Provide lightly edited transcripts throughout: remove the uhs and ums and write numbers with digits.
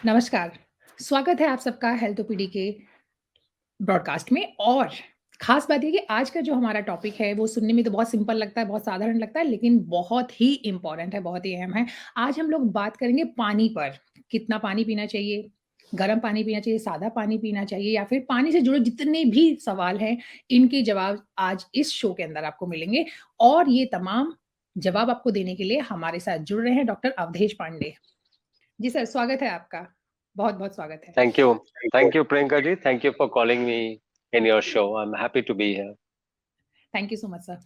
नमस्कार, स्वागत है आप सबका हेल्थ ओपीडी के ब्रॉडकास्ट में और ख़ास बात ये कि आज का जो हमारा टॉपिक है वो सुनने में तो बहुत सिंपल लगता है, बहुत साधारण लगता है लेकिन बहुत ही इम्पोर्टेंट है, बहुत ही अहम है। आज हम लोग बात करेंगे पानी पर, कितना पानी पीना चाहिए, गर्म पानी पीना चाहिए, सादा पानी पीना चाहिए या फिर पानी से जुड़े जितने भी सवाल हैं, इनके जवाब आज इस शो के अंदर आपको मिलेंगे और ये तमाम जवाब आपको देने के लिए हमारे साथ जुड़ रहे हैं डॉक्टर अवधेश पांडे। जी सर, स्वागत है आपका। बहुत-बहुत स्वागत है। Thank you. Thank you, Priyanka ji. Thank you for calling me in your show. I'm happy to be here. Thank you so much sir.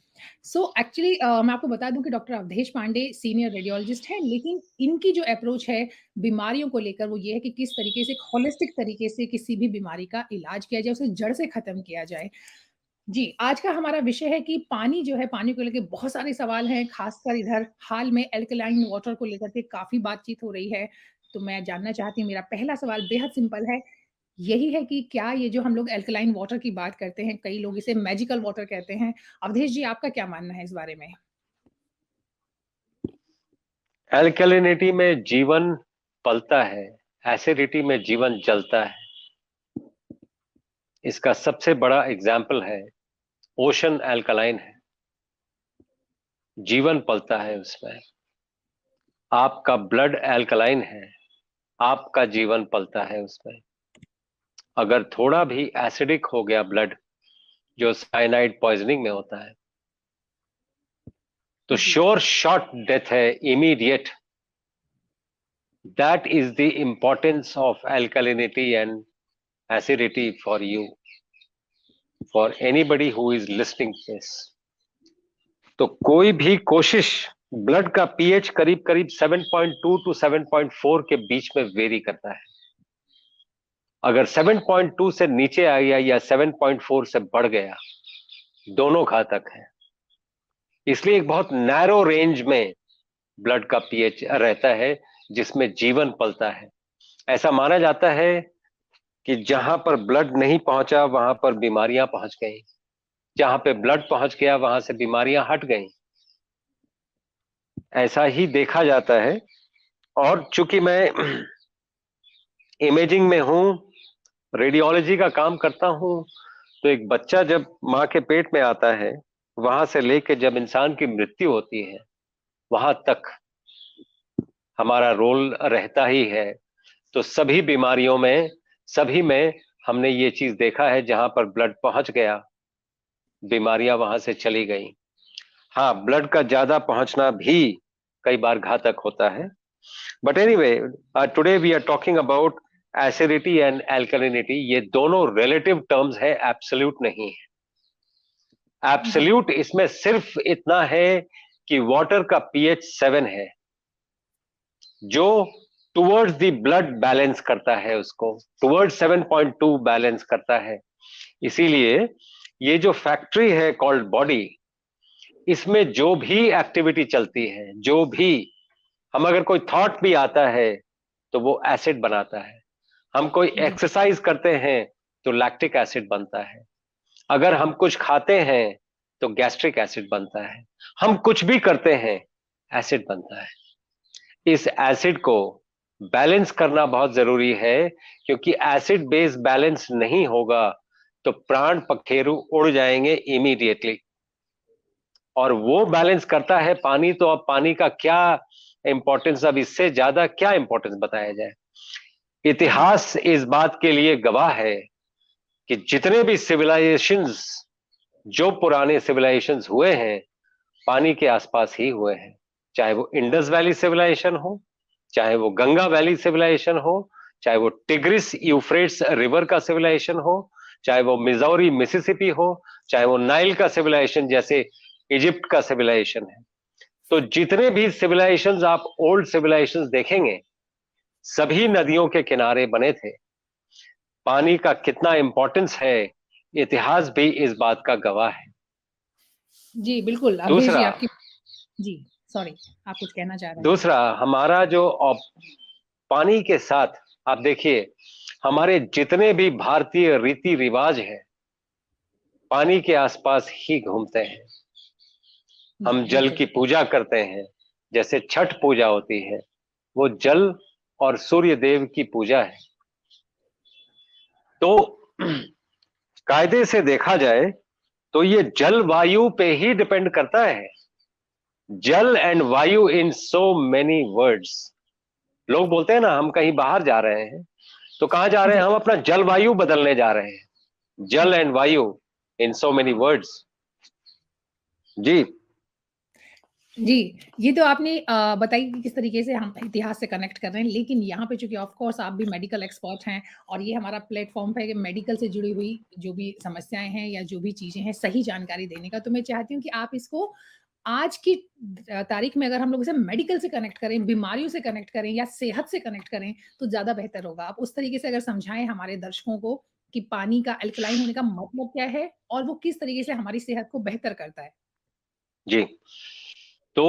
So actually मैं आपको बता दूं कि doctor Avadhesh Pandey senior radiologist हैं, लेकिन इनकी जो अप्रोच है बीमारियों को लेकर वो ये है कि किस तरीके से एक होलिस्टिक तरीके से किसी भी बीमारी का इलाज किया जाए, उसे जड़ से खत्म किया जाए। जी, आज का हमारा विषय है कि पानी जो है, पानी को लेके बहुत सारे सवाल हैं, खासकर इधर हाल में अल्कलाइन वाटर को लेकर के काफ़ी बातचीत हो रही है। तो मैं जानना चाहती हूँ, मेरा पहला सवाल बेहद सिंपल है, यही है कि क्या ये जो हम लोग अल्कलाइन वाटर की बात करते हैं, कई लोग इसे मैजिकल वाटर कहते हैं। अवधेश जी, आपका क्या मानना है इस बारे में? Alkalinity में जीवन पलता है, एसिडिटी में जीवन जलता है। इसका सबसे बड़ा एग्जाम्पल है ओशन अल्कलाइन है। जीवन पलता है उसमें। आपका ब्लड अल्कलाइन है, आपका जीवन पलता है उसमें। अगर थोड़ा भी एसिडिक हो गया ब्लड, जो साइनाइड पॉइजनिंग में होता है, तो जी। श्योर शॉट डेथ है, immediate. That is the importance of alkalinity and acidity for you, for anybody who is listening to this. तो कोई भी कोशिश, ब्लड का पीएच करीब करीब 7.2 टू 7.4 के बीच में वेरी करता है। अगर 7.2 से नीचे आ गया या 7.4 से बढ़ गया, दोनों घातक है। इसलिए एक बहुत नैरो रेंज में ब्लड का पीएच रहता है जिसमें जीवन पलता है। ऐसा माना जाता है कि जहां पर ब्लड नहीं पहुंचा वहां पर बीमारियां पहुंच गई, जहां पे ब्लड पहुंच गया वहां से बीमारियां हट गई। ऐसा ही देखा जाता है। और चूंकि मैं इमेजिंग में हूं, रेडियोलॉजी का काम करता हूं, तो एक बच्चा जब मां के पेट में आता है, वहां से लेकर जब इंसान की मृत्यु होती है, वहां तक हमारा रोल रहता ही है। तो सभी बीमारियों में, सभी में हमने ये चीज देखा है, जहां पर ब्लड पहुंच गया बीमारियां वहां से चली गई। हाँ, ब्लड का ज्यादा पहुंचना भी कई बार घातक होता है। But anyway, today we are talking about acidity and alkalinity. ये दोनों रिलेटिव टर्म्स है, एब्सोल्यूट नहीं है। जी। एब्सोल्यूट इसमें सिर्फ इतना है कि वाटर का पीएच 7 है, जो टुवर्ड्स द ब्लड बैलेंस करता है, उसको टुवर्ड्स 7.2 बैलेंस करता है। इसीलिए ये जो फैक्ट्री है कॉल्ड बॉडी, इसमें जो भी एक्टिविटी चलती है, जो भी हम, अगर कोई थॉट भी आता है तो वो एसिड बनाता है। हम कोई जी। एक्सरसाइज करते हैं तो लैक्टिक एसिड बनता है। अगर हम कुछ खाते हैं तो गैस्ट्रिक एसिड बनता है। हम कुछ भी करते हैं, एसिड बनता है। इस एसिड को बैलेंस करना बहुत जरूरी है, क्योंकि एसिड बेस बैलेंस नहीं होगा तो प्राण पखेरु उड़ जाएंगे इमीडिएटली। और वो बैलेंस करता है पानी। तो अब पानी का क्या इंपॉर्टेंस, अब इससे ज्यादा क्या इंपॉर्टेंस बताया जाए। जी। इतिहास इस बात के लिए गवाह है कि जितने भी सिविलाइजेशंस, जो पुराने सिविलाइजेशंस हुए हैं, पानी के आसपास ही हुए हैं। चाहे वो इंडस वैली सिविलाइजेशन हो, चाहे वो गंगा वैली सिविलाइजेशन हो, चाहे वो टिग्रिस यूफ्रेट्स रिवर का सिविलाइजेशन हो, चाहे वो मिजौरी मिसिसिपी हो, चाहे वो नाइल का सिविलाइजेशन जैसे इजिप्ट का सिविलाइजेशन है। तो जितने भी सिविलाइजेशंस आप ओल्ड सिविलाइजेशंस देखेंगे, सभी नदियों के किनारे बने थे। पानी का कितना इंपॉर्टेंस है, इतिहास भी इस बात का गवाह है। जी, बिल्कुल, अवधेश जी दूसरा आपकी जी, सॉरी, आप कुछ कहना चाह रहे हैं? दूसरा हमारा जो पानी के साथ, आप देखिए, हमारे जितने भी भारतीय रीति रिवाज हैं, पानी के आसपास ही घूमते हैं। जी, हम जल बिल्कुल। की पूजा करते हैं, जैसे छठ पूजा होती है, वो जल और सूर्य देव की पूजा है। तो कायदे से देखा जाए तो ये जल वायु पे ही डिपेंड करता है। जल एंड वायु इन सो मेनी वर्ड्स। लोग बोलते हैं ना, हम कहीं बाहर जा रहे हैं, तो कहां जा रहे हैं? जी, हम अपना जलवायु बदलने जा रहे हैं। जल एंड वायु इन सो मेनी वर्ड्स। जी। जी, ये तो आपने बताई कि किस तरीके से हम इतिहास से कनेक्ट कर रहे हैं, लेकिन यहाँ पे चूँकि ऑफ़ कोर्स आप भी मेडिकल एक्सपर्ट हैं और ये हमारा प्लेटफ़ॉर्म है कि मेडिकल से जुड़ी हुई जो भी समस्याएँ हैं या जो भी चीज़ें हैं, सही जानकारी देने का। तो मैं चाहती हूँ कि आप इसको आज की तारीख में अगर हम लोग इसे मेडिकल से कनेक्ट करें, बीमारियों से कनेक्ट करें या सेहत से कनेक्ट करें, तो ज़्यादा बेहतर होगा। आप उस तरीके से अगर समझाएँ हमारे दर्शकों को कि पानी का अल्कलाइन होने का मतलब क्या है और वो किस तरीके से हमारी सेहत को बेहतर करता है? जी। तो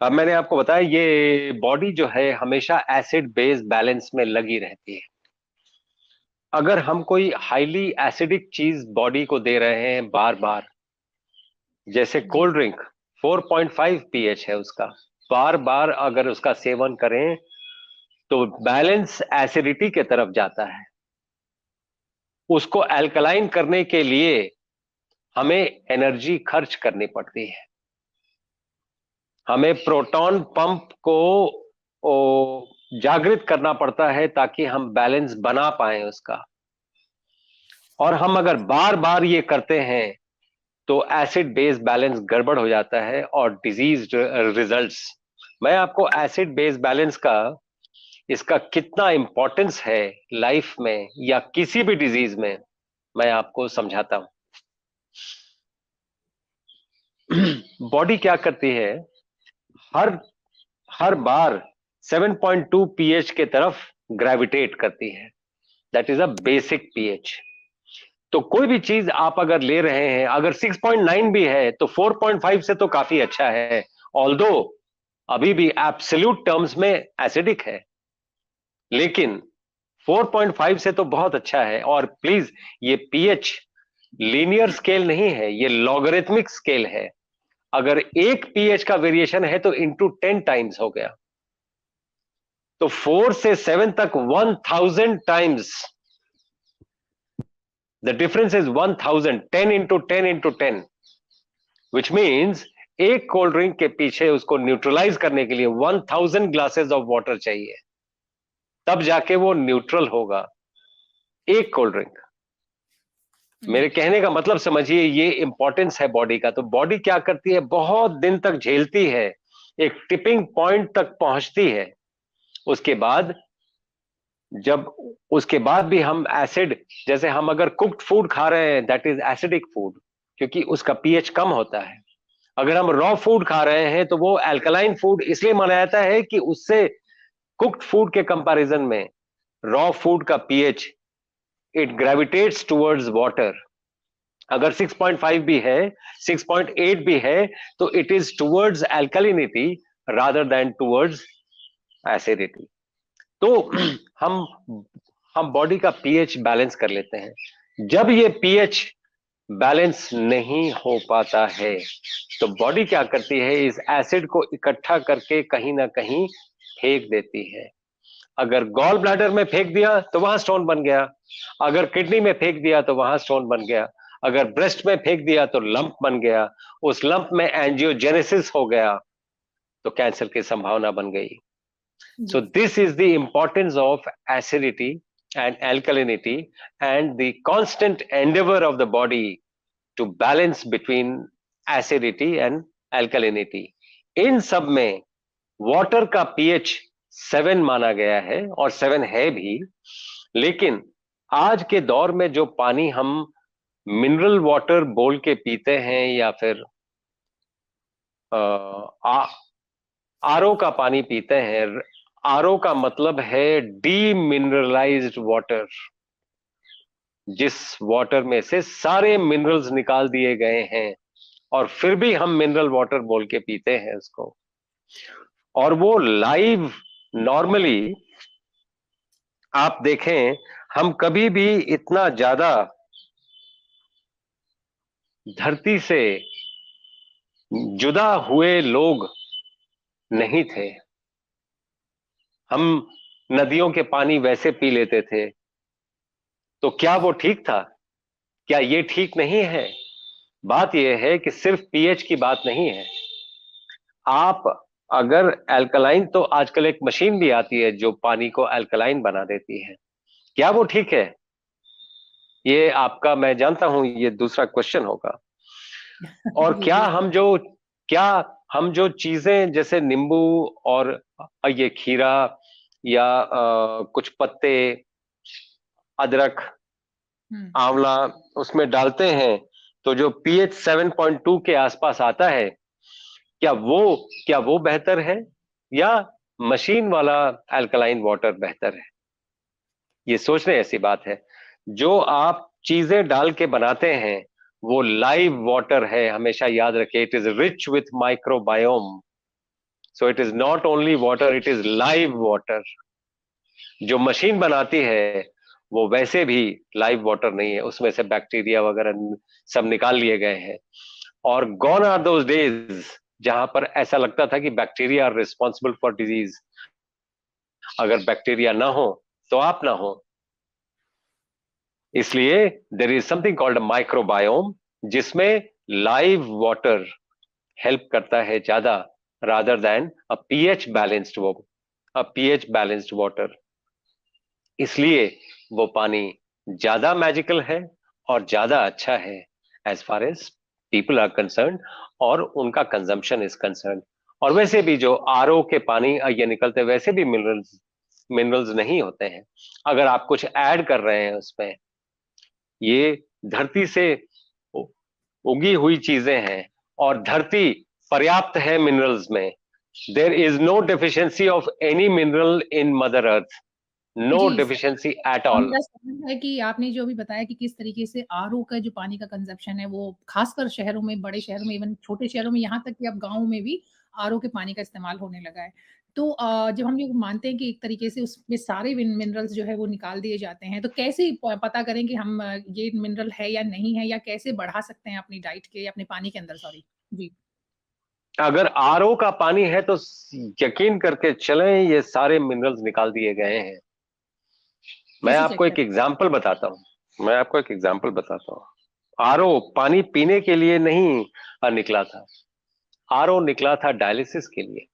अब मैंने आपको बताया, ये बॉडी जो है हमेशा एसिड बेस बैलेंस में लगी रहती है। अगर हम कोई हाईली एसिडिक चीज बॉडी को दे रहे हैं बार बार, जैसे जी, कोल्ड ड्रिंक, 4.5 पीएच है उसका, बार बार अगर उसका सेवन करें तो बैलेंस एसिडिटी के तरफ जाता है। उसको अल्कलाइन करने के लिए हमें एनर्जी खर्च करनी पड़ती है। हमें प्रोटॉन पंप को जागृत करना पड़ता है ताकि हम बैलेंस बना पाए उसका। और हम अगर बार बार ये करते हैं तो एसिड बेस बैलेंस गड़बड़ हो जाता है और डिजीज रिजल्ट्स। मैं आपको एसिड बेस बैलेंस का, इसका कितना इंपॉर्टेंस है लाइफ में या किसी भी डिजीज में, मैं आपको समझाता हूं। बॉडी क्या करती है, हर हर बार 7.2 पीएच के तरफ ग्रेविटेट करती है। That is a basic pH. तो कोई भी चीज आप अगर ले रहे हैं, अगर 6.9 भी है तो 4.5 से तो काफी अच्छा है। ऑल्दो अभी भी एब्सोल्यूट टर्म्स में एसिडिक है, लेकिन 4.5 से तो बहुत अच्छा है। और प्लीज, ये पीएच लीनियर स्केल नहीं है, ये लॉगरिथमिक स्केल है। अगर एक पीएच का वेरिएशन है तो इंटू 10 टाइम्स हो गया। तो 4 से 7 तक 1000 times. The difference is 1000, 10 into 10 into 10, which means एक कोल्ड ड्रिंक के पीछे उसको न्यूट्रलाइज करने के लिए 1000 ग्लासेस ऑफ वाटर चाहिए, तब जाके वो न्यूट्रल होगा, एक कोल्ड ड्रिंक। जी। मेरे कहने का मतलब समझिए, ये इंपॉर्टेंस है बॉडी का। तो बॉडी क्या करती है, बहुत दिन तक झेलती है, एक टिपिंग पॉइंट तक पहुंचती है। उसके बाद, जब उसके बाद भी हम एसिड, जैसे हम अगर कुक्ड फूड खा रहे हैं, दैट इज एसिडिक फूड, क्योंकि उसका पीएच कम होता है। अगर हम रॉ फूड खा रहे हैं तो वो अल्कलाइन फूड इसलिए माना जाता है कि उससे कुक्ड फूड के कंपैरिजन में रॉ फूड का पीएच, इट ग्रेविटेट्स टुवर्ड्स वाटर। अगर 6.5 भी है, 6.8 भी है, तो it is towards alkalinity rather than towards acidity. तो हम हम बॉडी का पीएच बैलेंस कर लेते हैं। जब ये पीएच बैलेंस नहीं हो पाता है तो बॉडी क्या करती है, इस एसिड को इकट्ठा करके कहीं ना कहीं फेंक देती है। अगर गॉल ब्लैडर में फेंक दिया तो वहां स्टोन बन गया, अगर किडनी में फेंक दिया तो वहां स्टोन बन गया, अगर ब्रेस्ट में फेंक दिया तो लंप बन गया, उस लंप में एंजियोजेनेसिस हो गया, तो कैंसर की संभावना बन गई। जी, So this is the importance of acidity and alkalinity and the constant endeavor of the body to balance between acidity and alkalinity. इन सब में वाटर का पीएच 7 माना गया है और 7 है भी। लेकिन आज के दौर में जो पानी हम मिनरल वाटर बोल के पीते हैं या फिर आरओ का पानी पीते हैं, आरओ का मतलब है डीमिनरलाइज्ड वाटर, जिस वाटर में से सारे मिनरल्स निकाल दिए गए हैं, और फिर भी हम मिनरल वाटर बोल के पीते हैं उसको। और वो लाइव, नॉर्मली आप देखें, हम कभी भी इतना ज्यादा धरती से जुदा हुए लोग नहीं थे। हम नदियों के पानी वैसे पी लेते थे, तो क्या वो ठीक था? क्या ये ठीक नहीं है? बात यह है कि सिर्फ पीएच की बात नहीं है। आप अगर अल्कलाइन, तो आजकल एक मशीन भी आती है जो पानी को अल्कलाइन बना देती है, क्या वो ठीक है? ये आपका, मैं जानता हूं, ये दूसरा क्वेश्चन होगा। और जी, जी। क्या हम जो चीजें जैसे नींबू और ये खीरा या कुछ पत्ते, अदरक, हुँ। आंवला उसमें डालते हैं, तो जो पीएच 7.2 के आसपास आता है, क्या वो क्या वो बेहतर है, या मशीन वाला अल्कलाइन वाटर बेहतर है? ये सोचने ऐसी बात है। जो आप चीजें डाल के बनाते हैं वो लाइव वाटर है, हमेशा याद रखिए। It is rich with microbiome, so it is not only water, it is live water. जो मशीन बनाती है वो वैसे भी लाइव वाटर नहीं है, उसमें से बैक्टीरिया वगैरह सब निकाल लिए गए हैं। और गॉन आर दोज डेज जहां पर ऐसा लगता था कि bacteria are responsible for disease. अगर बैक्टीरिया ना हो तो आप ना हो। इसलिए there is something called microbiome, जिसमें लाइव वाटर हेल्प करता है ज्यादा, rather than a pH balanced water. इसलिए वो पानी ज्यादा मैजिकल है और ज्यादा अच्छा है, as far as people are concern और उनका कंजम्पशन इज कंसर्न। और वैसे भी जो आरओ के पानी ये निकलते, वैसे भी मिनरल्स मिनरल्स नहीं होते हैं। अगर आप कुछ ऐड कर रहे हैं उसमें, ये धरती से उ- उगी हुई चीजें हैं, और धरती पर्याप्त है मिनरल्स में। There is no deficiency of any mineral in mother earth, no जी, सर। डेफिशिएंसी एट और ऑल। मेरा सवाल है कि आपने जो अभी बताया कि किस तरीके से आरओ का जो पानी का कंज़म्पशन है, वो खासकर शहरों में, बड़े शहरों में, इवन छोटे शहरों में, यहाँ तक कि अब गाँव में भी आरओ के पानी का इस्तेमाल होने लगा है। तो जब हम ये मानते हैं कि एक तरीके से उसमें सारे मिनरल्स जो है वो निकाल दिए जाते हैं, तो कैसे पता करें कि हम ये मिनरल है या नहीं है, या कैसे बढ़ा सकते हैं अपनी डाइट के, अपने पानी के अंदर? सॉरी। जी। अगर आरओ का पानी है तो यकीन करके चलें, ये सारे मिनरल्स निकाल दिए गए हैं। मैं कैसे चेक आपको एक करें? एग्जाम्पल बताता हूं, मैं आपको एक एग्जाम्पल बताता हूं। आरओ पानी पीने के लिए नहीं निकला था। आरओ निकला था डायलिसिस के लिए।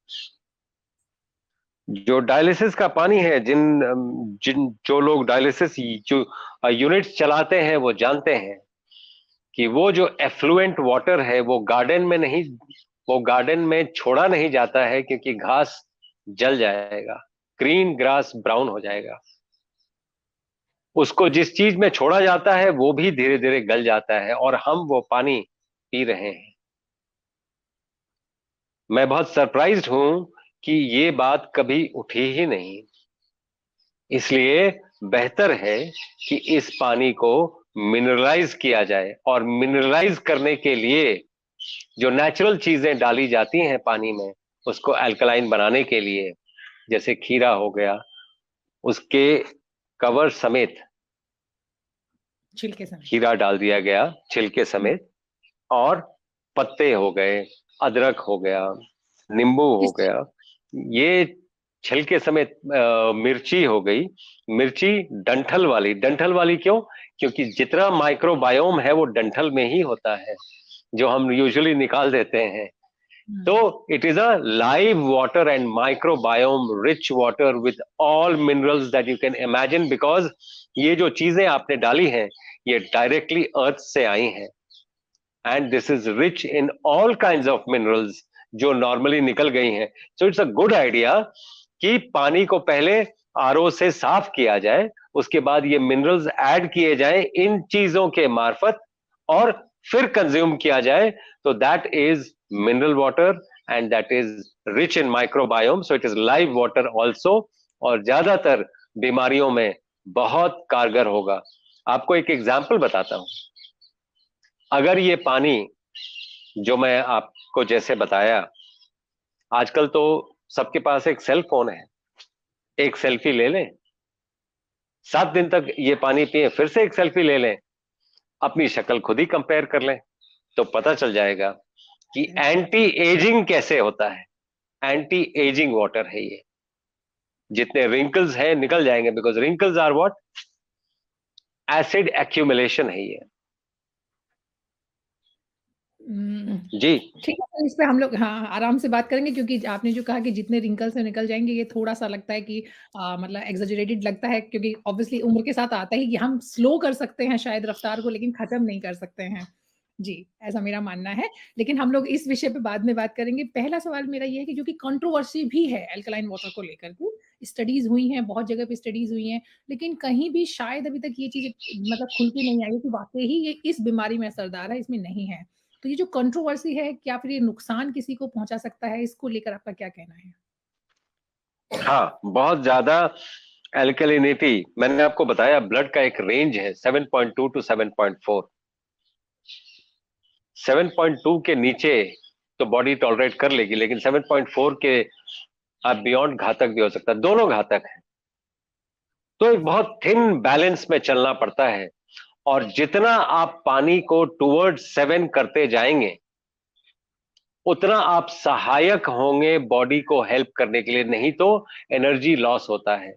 जो डायलिसिस का पानी है, जिन जो लोग डायलिसिस जो यूनिट्स चलाते हैं वो जानते हैं कि वो जो एफ्लुएंट वाटर है वो गार्डन में छोड़ा नहीं जाता है, क्योंकि घास जल जाएगा, ग्रीन ग्रास ब्राउन हो जाएगा। उसको जिस चीज में छोड़ा जाता है वो भी धीरे धीरे गल जाता है, और हम वो पानी पी रहे हैं। मैं बहुत सरप्राइज्ड हूं कि ये बात कभी उठी ही नहीं। इसलिए बेहतर है कि इस पानी को मिनरलाइज किया जाए, और मिनरलाइज करने के लिए जो नेचुरल चीजें डाली जाती हैं पानी में, उसको अल्कलाइन बनाने के लिए, जैसे खीरा हो गया, उसके कवर समेत छिलके समेत। खीरा डाल दिया गया, छिलके हुँ। समेत, और पत्ते हो गए, अदरक हो गया, नींबू हो किस गया, ये छिलके समेत, मिर्ची हो गई। मिर्ची डंठल वाली क्यों? क्योंकि जितना माइक्रोबायोम है वो डंठल में ही होता है, जो हम यूजुअली निकाल देते हैं। तो हुँ। it is a live water and microbiome rich water with all minerals that you can imagine, because ये जो चीजें आपने डाली हैं ये डायरेक्टली अर्थ से आई हैं, and this is rich in all kinds of minerals जो नॉर्मली निकल गई हैं। So it's a good idea कि पानी को पहले आरओ से साफ किया जाए, उसके बाद ये मिनरल्स ऐड किए जाएं इन चीजों के मार्फत, और फिर कंज्यूम किया जाए। तो that is mineral water, and that is rich in microbiome, so it is live water also, और ज्यादातर बीमारियों में बहुत कारगर होगा। आपको एक एग्जाम्पल बताता हूं। अगर ये पानी जो मैं आपको जैसे बताया, आजकल तो सबके पास एक सेल फोन है, एक सेल्फी ले लें, 7 दिन तक ये पानी पिए, फिर से एक सेल्फी ले लें, अपनी शक्ल खुद ही कंपेयर कर लें, तो पता चल जाएगा कि करेक्ट। एंटी एजिंग कैसे होता है। एंटी एजिंग वाटर है ये। जितने रिंकल्स हैं निकल जाएंगे, because wrinkles are what, acid accumulation है ये। हम्म, जी। ठीक है, तो इस पे हम लोग हाँ आराम से बात करेंगे, क्योंकि आपने जो कहा कि जितने रिंकल्स से निकल जाएंगे, ये थोड़ा सा लगता है कि मतलब एग्जेजरेटेड लगता है, क्योंकि ऑब्वियसली उम्र के साथ आता है कि हम स्लो कर सकते हैं शायद रफ्तार को, लेकिन खत्म नहीं कर सकते हैं। जी, ऐसा मेरा मानना है। लेकिन हम लोग इस विषय पे बाद में बात करेंगे। पहला सवाल मेरा ये है कि जो कि कंट्रोवर्सी भी है अल्कलाइन वाटर को लेकर के, स्टडीज हुई हैं, बहुत जगह पे स्टडीज हुई हैं, लेकिन कहीं भी शायद अभी तक ये चीज मतलब खुल के नहीं आई है कि वाकई ही ये इस बीमारी में असरदार है, इसमें नहीं है। तो ये जो कंट्रोवर्सी है, क्या फिर ये नुकसान किसी को पहुंचा सकता है? इसको लेकर आपका क्या कहना है? हाँ, बहुत ज्यादा एल्कलिनिटी, मैंने आपको बताया ब्लड का एक रेंज है 7.2 टू 7.4। 7.2 के नीचे तो बॉडी टॉलरेट कर लेगी, लेकिन 7.4 के आप बियॉन्ड घातक भी हो सकता है, दोनों घातक है। तो एक बहुत थिन बैलेंस में चलना पड़ता है, और जितना आप पानी को टुवर्ड 7 करते जाएंगे, उतना आप सहायक होंगे बॉडी को हेल्प करने के लिए, नहीं तो एनर्जी लॉस होता है।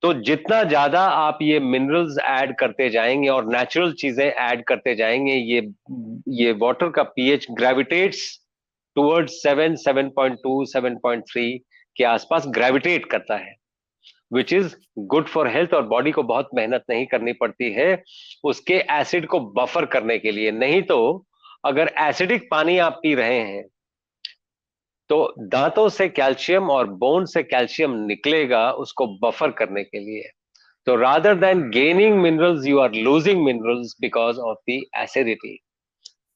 तो जितना ज्यादा आप ये मिनरल्स ऐड करते जाएंगे और नेचुरल चीजें ऐड करते जाएंगे, ये वाटर का पीएच ग्रेविटेट्स टुवर्ड्स 7, 7.2, 7.3 के आसपास ग्रेविटेट करता है, which is good for health. और बॉडी को बहुत मेहनत नहीं करनी पड़ती है उसके एसिड को बफर करने के लिए। नहीं तो अगर एसिडिक पानी आप पी रहे हैं, तो दांतों से कैल्शियम और बोन से कैल्शियम निकलेगा उसको बफर करने के लिए। तो rather than gaining minerals, you are losing minerals because of the acidity.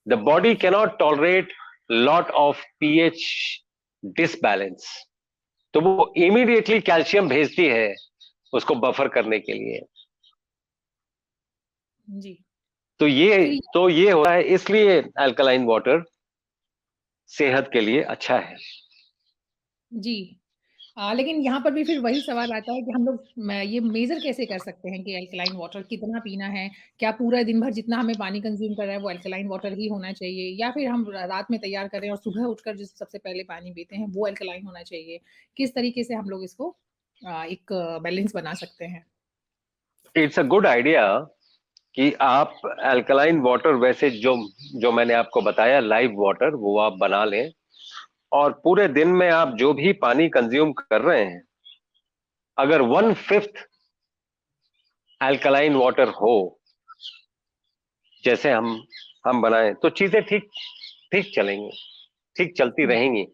The body cannot tolerate lot of pH disbalance. तो वो immediately कैल्शियम भेजती है उसको बफर करने के लिए। जी। तो ये फिर तो ये होता है, इसलिए अल्कलाइन वाटर सेहत के लिए अच्छा है। जी। लेकिन यहाँ पर भी फिर वही सवाल आता है कि हम लोग ये मेजर कैसे कर सकते हैं कि अल्कलाइन वाटर कितना पीना है? क्या पूरा दिन भर जितना हमें पानी कंज्यूम कर रहा है वो अल्कलाइन वाटर ही होना चाहिए, या फिर हम रात में तैयार करें और सुबह उठकर जिस सबसे पहले पानी पीते हैं वो अल्कलाइन होना चाहिए? किस तरीके से हम लोग इसको एक बैलेंस बना सकते हैं? इट्स अ गुड आइडिया कि आप अल्कलाइन वाटर, वैसे जो जो मैंने आपको बताया लाइव वाटर, वो आप बना लें, और पूरे दिन में आप जो भी पानी कंज्यूम कर रहे हैं, अगर 1/5 अल्कलाइन वाटर हो, जैसे हम बनाएं, तो चीजें ठीक ठीक चलेंगी, ठीक चलती रहेंगी।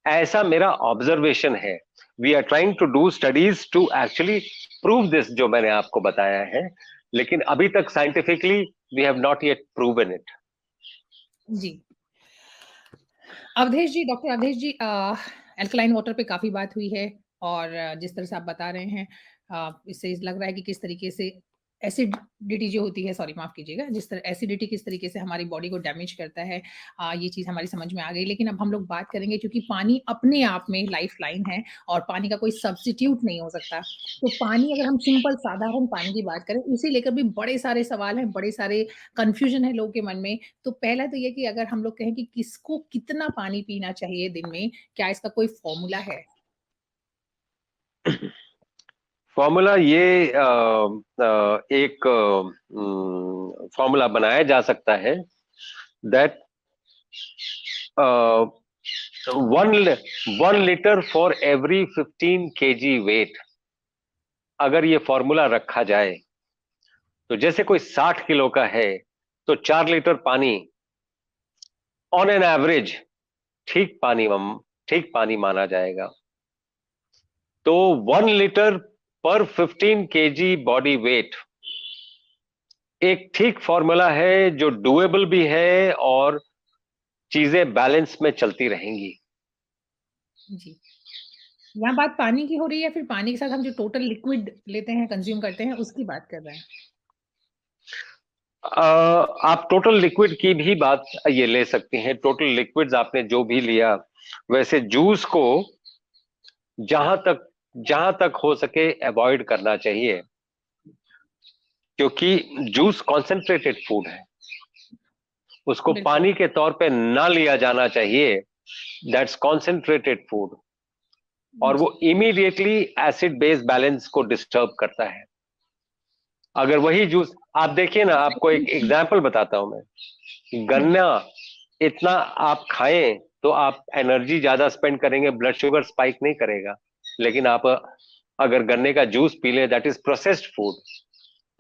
ऐसा मेरा ऑब्जर्वेशन है। We are trying to do studies to actually prove this जो मैंने आपको बताया है, लेकिन अभी तक scientifically we have not yet proven it. जी। Avadhesh ji, doctor Avadhesh ji, alkaline water पे काफ़ी बात हुई है, और जिस तरह से आप बता रहे हैं, इससे लग रहा है कि किस तरीके से एसिडिटी जो होती है, सॉरी माफ़ कीजिएगा, जिस तरह एसिडिटी किस तरीके से हमारी बॉडी को डैमेज करता है, ये चीज़ हमारी समझ में आ गई। लेकिन अब हम लोग बात करेंगे, क्योंकि पानी अपने आप में लाइफ़लाइन है और पानी का कोई सब्स्टिट्यूट नहीं हो सकता। तो पानी, अगर हम सिंपल साधारण पानी की बात करें, उसे लेकर भी बड़े सारे सवाल हैं, बड़े सारे कन्फ्यूज़न है लोगों के मन में। तो पहला तो ये कि अगर हम लोग कहें कि किसको कितना पानी पीना चाहिए दिन में, क्या इसका कोई फॉर्मूला है? फॉर्मूला ये एक फॉर्मूला बनाया जा सकता है, that 1 litre for every 15 kg weight. अगर ये फॉर्मूला रखा जाए, तो जैसे कोई 60 किलो का है, तो 4 लीटर पानी ऑन एन एवरेज ठीक पानी ठीक पानी माना जाएगा। तो 1 लीटर पर 15 kg बॉडी वेट एक ठीक फॉर्मूला है, जो डुएबल भी है और चीजें बैलेंस में चलती रहेंगी। जी। यहाँ बात पानी की हो रही है, या फिर पानी के साथ हम जो टोटल लिक्विड लेते हैं, कंज़्यूम करते हैं, उसकी बात कर रहे हैं? आप टोटल लिक्विड की भी बात ये ले सकती हैं। टोटल लिक्विड्स आपने जो भी लिया, वैसे जूस को जहां तक जहां तक हो सके अवॉइड करना चाहिए, क्योंकि जूस कॉन्सेंट्रेटेड फूड है, उसको बिल्कुल। पानी के तौर पे ना लिया जाना चाहिए। That's concentrated food. और जी, वो इमीडिएटली एसिड बेस बैलेंस को डिस्टर्ब करता है। अगर वही जूस आप देखिए ना, आपको एक एग्जाम्पल बताता हूं मैं। हाँ गन्ना जी, इतना आप खाएं तो आप एनर्जी ज्यादा स्पेंड करेंगे, ब्लड शुगर स्पाइक नहीं करेगा। लेकिन आप अगर गन्ने का जूस पी लें, दैट इज प्रोसेस्ड फूड।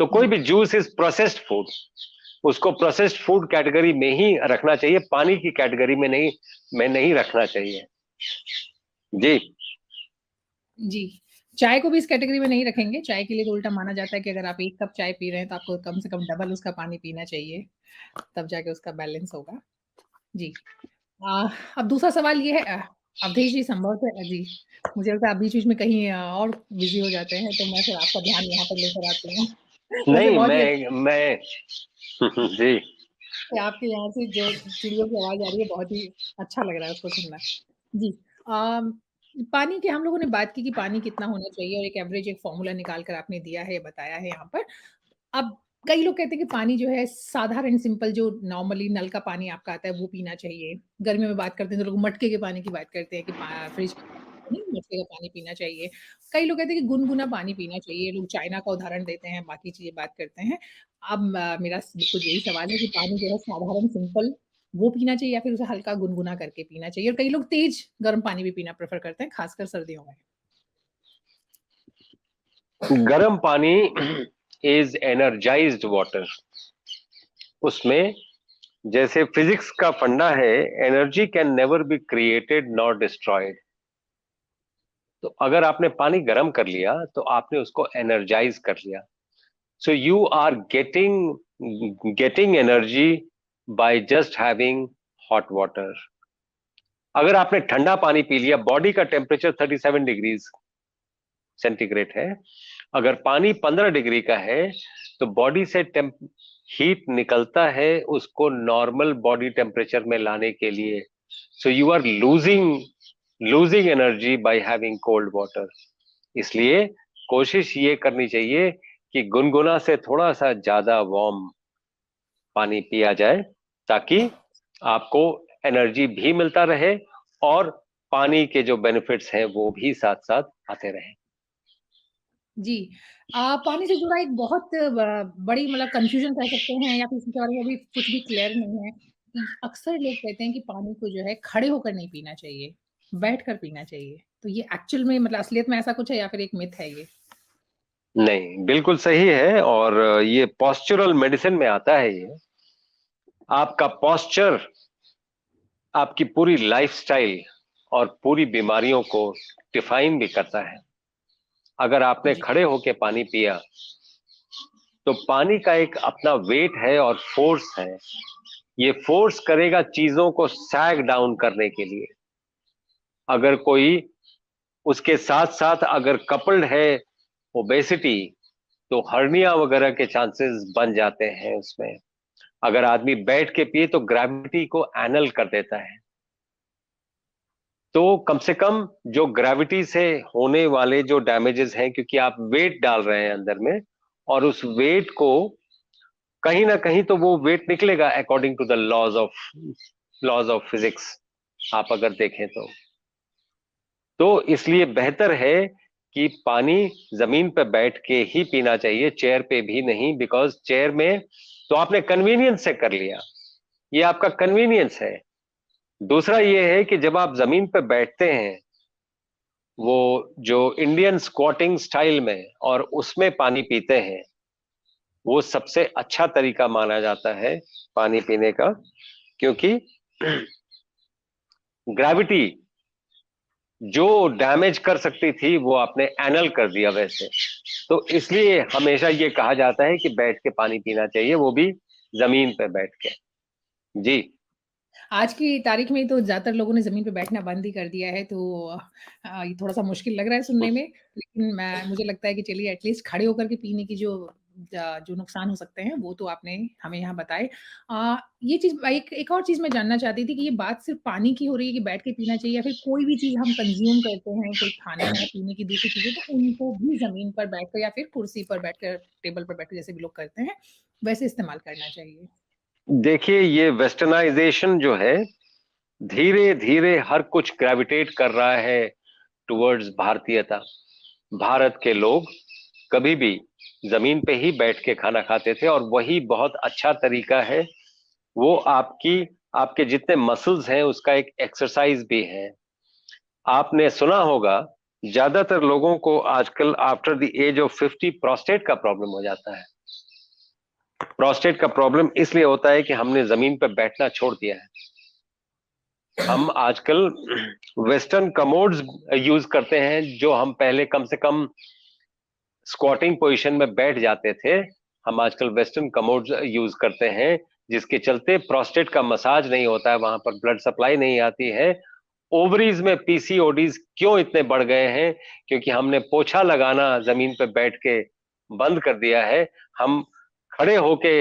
तो कोई जी, भी जूस इज प्रोसेस्ड फूड, उसको प्रोसेस्ड फूड कैटेगरी में ही रखना चाहिए, पानी की कैटेगरी में नहीं रखना चाहिए। जी। जी। चाय को भी इस कैटेगरी में नहीं रखेंगे, चाय के लिए तो उल्टा माना जाता है कि अगर आप 1 कप चाय पी रहे हैं, तो आपको कम से कम डबल उसका पानी पीना चाहिए, तब जाके उसका बैलेंस होगा। जी। अब दूसरा सवाल ये है अवधेश जी संभवतः जी, मुझे लगता है आप बीच-बीच में कहीं और बिज़ी हो जाते हैं, तो मैं फिर आपका ध्यान यहाँ पर लेकर आती हूँ। वैसे नहीं, बहुत ही मैं जी। आपके यहाँ से जो चिड़ियों की आवाज़ आ रही है, बहुत ही अच्छा लग रहा है उसको सुनना। जी। अम, पानी की हम लोगों ने बात की कि पानी कितना होना चाहिए और एक एवरेज एक फ़ॉर्मूला निकाल कर आपने दिया है, बताया है यहाँ पर। अब कई लोग कहते हैं कि पानी जो है साधारण सिंपल जो नॉर्मली नल का पानी आपका आता है वो पीना चाहिए। गर्मियों में बात करते हैं तो लोग मटके के पानी की बात करते हैं कि फ्रिज का नहीं मटके का पानी पीना चाहिए। कई लोग कहते हैं कि गुनगुना पानी पीना चाहिए, लोग चाइना का उदाहरण देते हैं, बाकी चीज़ें बात करते हैं। अब मेरा बिल्कुल यही सवाल है कि पानी जो है साधारण सिंपल वो पीना चाहिए या फिर उसे हल्का गुनगुना करके पीना चाहिए? और कई लोग तेज़ गर्म पानी भी पीना प्रेफ़र करते हैं, खासकर सर्दियों में। गर्म पानी इज एनर्जाइज्ड वाटर। उसमें जैसे फिजिक्स का फंडा है, energy can never be created nor destroyed. तो अगर आपने पानी गर्म कर लिया तो आपने उसको एनर्जाइज कर लिया। So you are getting energy by just having hot water. अगर आपने ठंडा पानी पी लिया, बॉडी का टेम्परेचर 37 डिग्री सेंटीग्रेड है, अगर पानी 15 डिग्री का है तो बॉडी से हीट निकलता है उसको नॉर्मल बॉडी टेम्परेचर में लाने के लिए। So you are losing energy by having cold water. इसलिए कोशिश ये करनी चाहिए कि गुनगुना से थोड़ा सा ज्यादा वार्म पानी पिया जाए, ताकि आपको एनर्जी भी मिलता रहे और पानी के जो बेनिफिट्स हैं वो भी साथ साथ आते रहें। जी। पानी से जुड़ा एक बहुत बड़ी मतलब कन्फ्यूज़न कह सकते हैं या फिर इसके बारे में अभी कुछ भी क्लियर नहीं है कि अक्सर लोग कहते हैं कि पानी को जो है खड़े होकर नहीं पीना चाहिए, बैठकर पीना चाहिए। तो ये एक्चुअल में मतलब असलियत में ऐसा कुछ है या फिर एक मिथ है ये? नहीं, बिल्कुल सही है। और ये पॉस्चरल मेडिसिन में आता है ये। आपका पॉस्चर आपकी पूरी लाइफस्टाइल और पूरी बीमारियों को डिफाइन भी करता है। अगर आपने जी, खड़े होके पानी पिया तो पानी का एक अपना वेट है और फोर्स है। ये फोर्स करेगा चीजों को सैग डाउन करने के लिए। अगर कोई उसके साथ साथ अगर कपल्ड है ओबेसिटी, तो हर्निया वगैरह के चांसेस बन जाते हैं उसमें। अगर आदमी बैठ के पिए तो ग्रेविटी को एनल कर देता है। तो कम से कम जो ग्रेविटी से होने वाले जो डैमेजेस हैं, क्योंकि आप वेट डाल रहे हैं अंदर में, और उस वेट को कहीं ना कहीं तो वो वेट निकलेगा according to the laws of physics. आप अगर देखें तो इसलिए बेहतर है कि पानी जमीन पे बैठ के ही पीना चाहिए, चेयर पे भी नहीं। बिकॉज चेयर में तो आपने कन्वीनियंस से कर लिया, ये आपका कन्वीनियंस है। दूसरा ये है कि जब आप जमीन पे बैठते हैं, वो जो इंडियन स्क्वाटिंग स्टाइल में और उसमें पानी पीते हैं, वो सबसे अच्छा तरीका माना जाता है पानी पीने का। क्योंकि ग्रेविटी जो डैमेज कर सकती थी वो आपने एनल कर दिया वैसे। तो इसलिए हमेशा ये कहा जाता है कि बैठ के पानी पीना चाहिए, वो भी जमीन पे बैठ के। जी। आज की तारीख में तो ज़्यादातर लोगों ने ज़मीन पे बैठना बंद ही कर दिया है, तो ये थोड़ा-सा मुश्किल लग रहा है सुनने में। लेकिन मैं मुझे लगता है कि चलिए एटलीस्ट खड़े होकर के पीने की जो नुकसान हो सकते हैं, वो तो आपने हमें यहाँ बताए। ये चीज़ एक एक और चीज़ मैं जानना चाहती थी कि ये बात सिर्फ़ पानी की हो रही है कि बैठ के पीना चाहिए या फिर कोई भी चीज़ हम कंज़्यूम करते हैं, कोई खाना या पीने की दूसरी चीज़ें, तो उनको भी ज़मीन पर बैठकर या फिर कुर्सी पर बैठकर, टेबल पर बैठकर जैसे भी लोग करते हैं, वैसे इस्तेमाल करना चाहिए? देखिए, ये वेस्टर्नाइजेशन जो है, धीरे धीरे हर कुछ ग्रेविटेट कर रहा है टुवर्ड्स भारतीयता। भारत के लोग कभी भी जमीन पे ही बैठ के खाना खाते थे और वही बहुत अच्छा तरीका है। वो आपके जितने मसल्स हैं उसका एक एक्सरसाइज भी है। आपने सुना होगा ज्यादातर लोगों को आजकल after the age of 50 prostate का प्रॉब्लम हो जाता है। प्रोस्टेट का प्रॉब्लम इसलिए होता है कि हमने जमीन पर बैठना छोड़ दिया है। हम आजकल वेस्टर्न कमोड्स यूज करते हैं, जो हम पहले कम से कम स्क्वाटिंग पोजीशन में बैठ जाते थे। हम आजकल वेस्टर्न कमोड्स यूज करते हैं, जिसके चलते प्रोस्टेट का मसाज नहीं होता है, वहां पर ब्लड सप्लाई नहीं आती है। ओवरीज में पीसीओडीज क्यों इतने बढ़ गए हैं? क्योंकि हमने पोछा लगाना जमीन पे बैठ के बंद कर दिया है। हम खड़े होके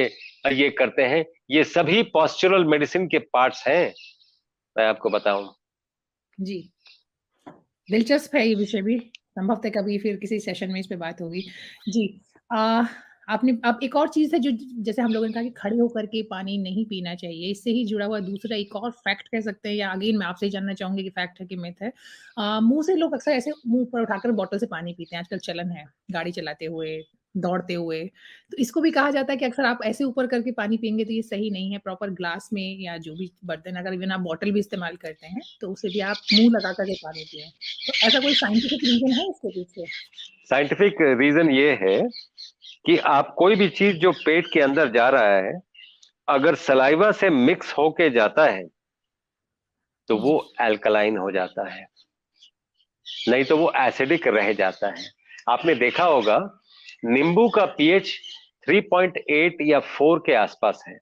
ये करते हैं। ये सभी पॉस्चरल मेडिसिन के पार्ट्स हैं, मैं आपको बताऊं। जी, दिलचस्प है ये विषय भी। संभवतः कभी फिर किसी सेशन में इस पे बात होगी। जी, आपने अब एक और चीज़ है जो जैसे हम लोगों ने कहा कि खड़े होकर के पानी नहीं पीना चाहिए, इससे ही जुड़ा हुआ दूसरा एक और फैक्ट कह सकते हैं, या अगेन मैं आपसे ही जानना चाहूँगी कि फैक्ट है कि मिथ है। मुँह से लोग अक्सर ऐसे मुँह पर उठाकर बॉटल से पानी पीते हैं, आजकल चलन है, गाड़ी चलाते हुए, दौड़ते हुए। तो इसको भी कहा जाता है कि अक्सर आप ऐसे ऊपर करके पानी पिएँगे तो ये सही नहीं है, प्रॉपर ग्लास में या जो भी बर्तन, अगर इवन आप बॉटल भी इस्तेमाल करते हैं, तो उसे भी आप मुँह लगा कर के पानी पिएँ। तो ऐसा कोई साइंटिफिक रीज़न है इसके पीछे? साइंटिफिक रीजन ये है कि आप कोई भी चीज जो पेट के अंदर जा रहा है, अगर सलाइवा से मिक्स होके जाता है तो वो जी, अल्कलाइन हो जाता है, नहीं तो वो एसिडिक रह जाता है। आपने देखा होगा नींबू का पीएच 3.8 या 4 के आसपास है,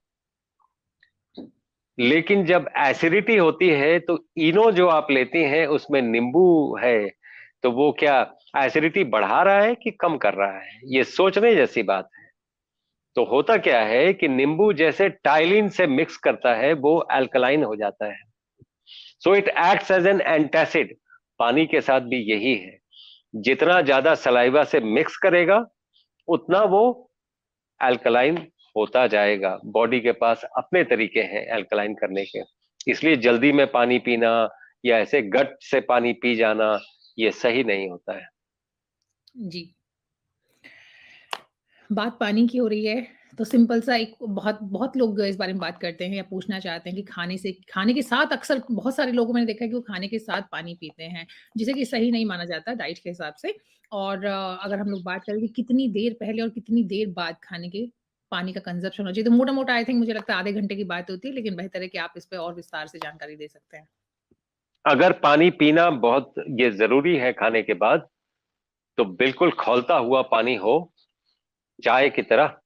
लेकिन जब एसिडिटी होती है तो इनो जो आप लेती हैं उसमें नींबू है, तो वो क्या एसिडिटी बढ़ा रहा है कि कम कर रहा है? ये सोचने जैसी बात है। तो होता क्या है कि नींबू जैसे टाइलिन से मिक्स करता है वो अल्कलाइन हो जाता है। So it acts as an antacid. पानी के साथ भी यही है, जितना ज्यादा सलाइवा से मिक्स करेगा उतना वो अल्कलाइन होता जाएगा। बॉडी के पास अपने तरीके हैं अल्कलाइन करने के, इसलिए जल्दी में पानी पीना या ऐसे गट से पानी पी जाना ये सही नहीं होता है। जी। बात पानी की हो रही है, तो सिंपल सा एक बहुत बहुत लोग इस बारे में बात करते हैं या पूछना चाहते हैं कि खाने के साथ अक्सर बहुत सारे लोगों मैंने देखा है कि वो खाने के साथ पानी पीते हैं, जिसे कि सही नहीं माना जाता डाइट के हिसाब से। और अगर हम लोग बात करें कि कितनी देर पहले और कितनी देर बाद खाने के पानी का कंज़म्पशन होना चाहिए, तो मोटा-मोटा आई थिंक मुझे लगता है आधे घंटे की बात होती है, लेकिन बेहतर है कि आप इस पे और विस्तार से जानकारी दे सकते हैं। अगर पानी पीना बहुत ये जरूरी है खाने के बाद, तो बिल्कुल खौलता हुआ पानी हो, चाय की तरह,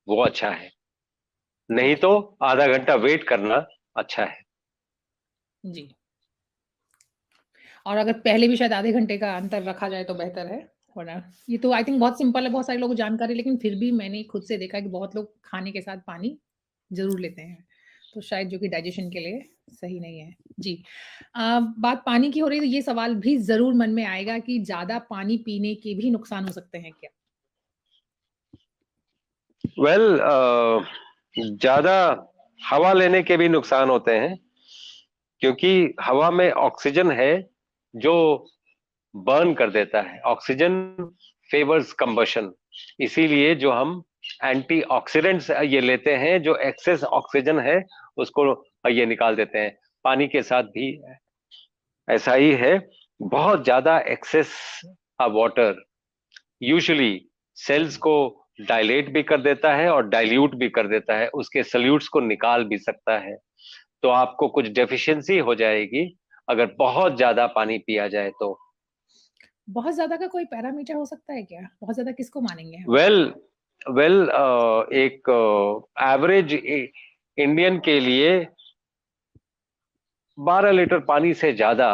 वो अच्छा है। नहीं जी, तो आधा घंटा वेट करना अच्छा है। जी। और अगर पहले भी शायद आधे घंटे का अंतर रखा जाए तो बेहतर है, वरना ये तो आई थिंक बहुत सिंपल है, बहुत सारे लोगों को जानकारी है, लेकिन फिर भी मैंने खुद से देखा है कि बहुत लोग खाने के साथ पानी ज़रूर लेते हैं। तो शायद जो कि डाइजेशन के लिए सही नहीं है। जी। बात पानी की हो रही है तो ये सवाल भी ज़रूर मन में आएगा कि ज़्यादा पानी पीने के भी नुकसान हो सकते हैं क्या? वेल ज्यादा हवा लेने के भी नुकसान होते हैं, क्योंकि हवा में ऑक्सीजन है जो बर्न कर देता है। ऑक्सीजन फेवर्स कंबशन, इसीलिए जो हम एंटीऑक्सीडेंट्स ये लेते हैं, जो एक्सेस ऑक्सीजन है उसको ये निकाल देते हैं। पानी के साथ भी ऐसा ही है। बहुत ज्यादा एक्सेस वाटर यूजुअली सेल्स को डायलेट भी कर देता है और डाइल्यूट भी कर देता है, उसके सल्यूट्स को निकाल भी सकता है। तो आपको कुछ डेफिशिएंसी हो जाएगी अगर बहुत ज्यादा पानी पिया जाए तो। बहुत ज़्यादा का कोई पैरामीटर हो सकता है क्या? बहुत ज़्यादा किसको मानेंगे हम? वेल वेल एक एवरेज इंडियन के लिए 12 लीटर पानी से ज्यादा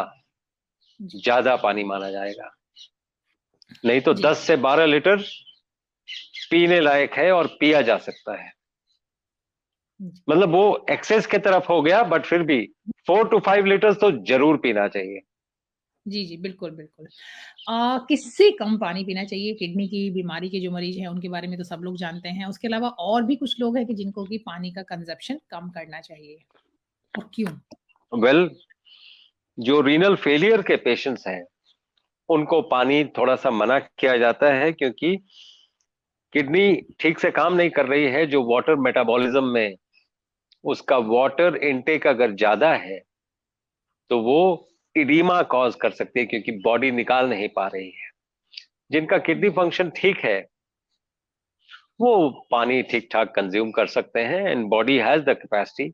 जी, ज्यादा पानी माना जाएगा। नहीं तो जी। 10 से 12 लीटर पीने लायक है और पिया जा सकता है। जी। मतलब वो एक्सेस की तरफ हो गया, बट फिर भी 4 to 5 लीटर तो जरूर पीना चाहिए। जी, जी, बिल्कुल, बिल्कुल। किससे कम पानी पीना चाहिए? किडनी की बीमारी के जो मरीज़ हैं, उनके बारे में तो सब लोग जानते हैं। उसके अलावा और भी कुछ लोग हैं कि जिनको कि पानी का कंज़म्पशन कम करना चाहिए और क्यों? वेल जो रीनल फेलियर के पेशेंट्स हैं उनको पानी थोड़ा सा मना किया जाता है, क्योंकि किडनी ठीक से काम नहीं कर रही है। जो वाटर मेटाबॉलिज्म में उसका वाटर इनटेक अगर ज्यादा है तो वो इडीमा कॉज कर सकती है, क्योंकि बॉडी निकाल नहीं पा रही है। जिनका किडनी फंक्शन ठीक है वो पानी ठीक ठाक कंज्यूम कर सकते हैं, and body has the capacity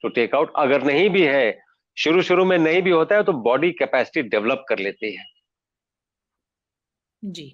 to take out. अगर नहीं भी है, शुरू शुरू में नहीं भी होता है, तो बॉडी कैपेसिटी डेवलप कर लेती है। जी।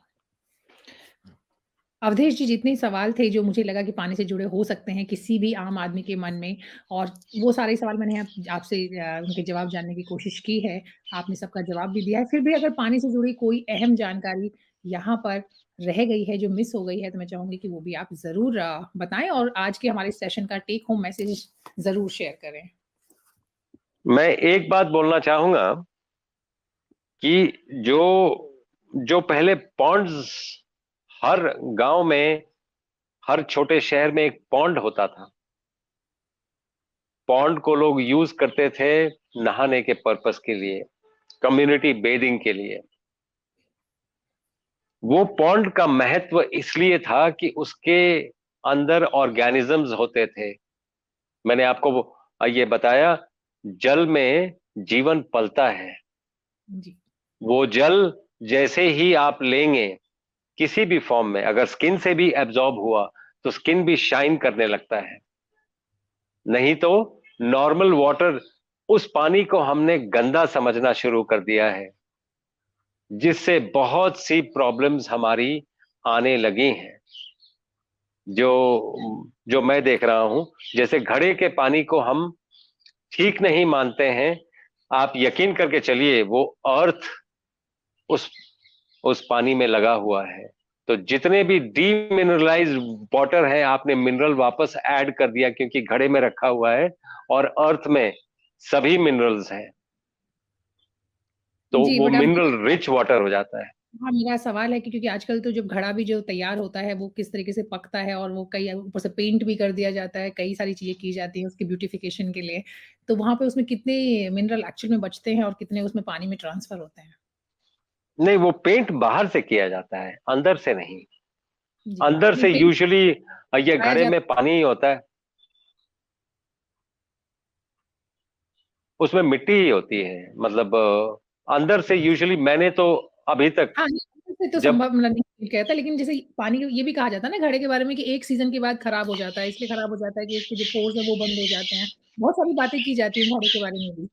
अवधेश जी, जितने सवाल थे जो मुझे लगा कि पानी से जुड़े हो सकते हैं किसी भी आम आदमी के मन में, और वो सारे सवाल मैंने आपसे उनके जवाब जानने की कोशिश की है। आपने सबका जवाब भी दिया है। फिर भी अगर पानी से जुड़ी कोई अहम जानकारी यहाँ पर रह गई है, जो मिस हो गई है, तो मैं चाहूँगी कि वो भी आप ज़रूर बताएँ और आज के हमारे सेशन का टेक होम मैसेज ज़रूर शेयर करें। मैं एक बात बोलना चाहूंगा कि जो जो पहले पॉन्ड्स, हर गांव में, हर छोटे शहर में एक पॉन्ड होता था। पॉन्ड को लोग यूज करते थे नहाने के पर्पस के लिए, कम्युनिटी बेदिंग के लिए। वो पॉन्ड का महत्व इसलिए था कि उसके अंदर ऑर्गेनिजम्स होते थे। मैंने आपको ये बताया, जल में जीवन पलता है। जी। वो जल जैसे ही आप लेंगे किसी भी फॉर्म में, अगर स्किन से भी एब्जॉर्ब हुआ तो स्किन भी शाइन करने लगता है। नहीं तो नॉर्मल वाटर, उस पानी को हमने गंदा समझना शुरू कर दिया है, जिससे बहुत सी प्रॉब्लम्स हमारी आने लगी हैं। जो जो मैं देख रहा हूं, जैसे घड़े के पानी को हम ठीक नहीं मानते हैं। आप यकीन करके चलिए, वो अर्थ उस पानी में लगा हुआ है। तो जितने भी डीमिनरलाइज्ड वाटर है, आपने मिनरल वापस ऐड कर दिया, क्योंकि घड़े में रखा हुआ है और अर्थ में सभी मिनरल्स हैं, तो जी, वो बट आप मिनरल रिच वाटर हो जाता है। हाँ, मेरा सवाल है कि क्योंकि आजकल तो जब घड़ा भी जो तैयार होता है, वो किस तरीके से पकता है और वो कई ऊपर से पेंट भी कर दिया जाता है, कई सारी चीज़ें की जाती हैं उसकी ब्यूटिफिकेशन के लिए। तो वहाँ पे उसमें कितने मिनरल एक्चुअल में बचते हैं और कितने उसमें पानी में ट्रांसफर होते हैं? नहीं, वो पेंट बाहर से किया जाता है, अंदर से नहीं। जी, अंदर नहीं से पेंट यूजुअली ये लगाया घड़े जाता में पानी ही होता है, उसमें मिट्टी ही होती है। मतलब अंदर से यूजुअली, मैंने तो अभी तक हाँ, ये से तो जब संभव मतलब नहीं कहता, लेकिन जैसे पानी ये भी कहा जाता है ना घड़े के बारे में कि 1 सीज़न के बाद खराब हो जाता है, इसलिए खराब हो जाता है कि उसके जो पोर्स हैं वो बंद हो जाते हैं। बहुत सारी बातें की जाती हैं घड़े के बारे में भी।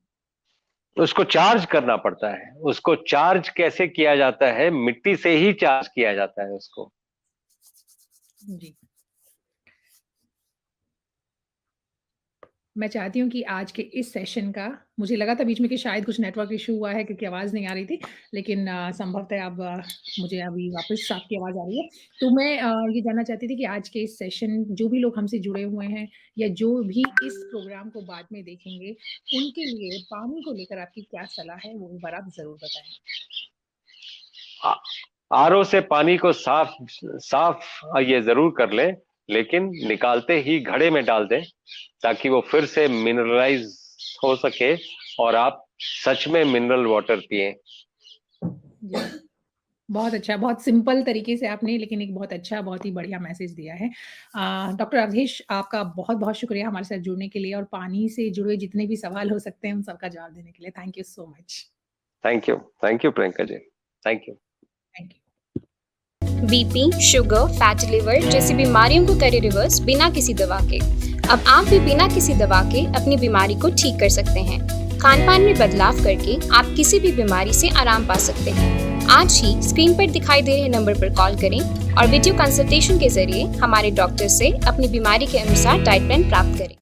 उसको चार्ज करना पड़ता है, उसको चार्ज कैसे किया जाता है, मिट्टी से ही चार्ज किया जाता है उसको। जी। मैं चाहती हूँ कि आज के इस सेशन का, मुझे लगा था बीच में कि शायद कुछ नेटवर्क इश्यू हुआ है क्योंकि आवाज़ नहीं आ रही थी, लेकिन संभवतः अब मुझे अभी वापस आपकी आवाज़ आ रही है। तो मैं ये जानना चाहती थी कि आज के इस सेशन, जो भी लोग हमसे जुड़े हुए हैं या जो भी इस प्रोग्राम को बाद में देखेंगे, उनके लिए पानी को लेकर आपकी क्या सलाह है, वो एक बार आप ज़रूर बताएँ? आरओ से पानी को साफ साफ ये जरूर कर लें, लेकिन निकालते ही घड़े में डाल दें, ताकि वो फिर से मिनरलाइज हो सके और आप सच में मिनरल वाटर पिए। जी। बहुत अच्छा, बहुत सिंपल तरीके से आपने, लेकिन एक बहुत अच्छा, बहुत ही बढ़िया मैसेज दिया है। डॉक्टर अवधेश, आपका बहुत-बहुत शुक्रिया हमारे साथ जुड़ने के लिए और पानी से जुड़े जितने भी सवाल हो सकते हैं, उन सबका जवाब देने के लिए। Thank you so much. Thank you Priyanka ji, thank you. Thank you. BP, sugar, fatty liver जैसी बीमारियों को करे रिवर्स बिना किसी दवा के। अब आप भी बिना किसी दवा के अपनी बीमारी को ठीक कर सकते हैं। खान-पान में बदलाव करके आप किसी भी बीमारी से आराम पा सकते हैं। आज ही स्क्रीन पर दिखाई दे रहे नंबर पर कॉल करें और वीडियो कंसल्टेशन के जरिए हमारे डॉक्टर से अपनी बीमारी के अनुसार डाइट प्लान प्राप्त करें।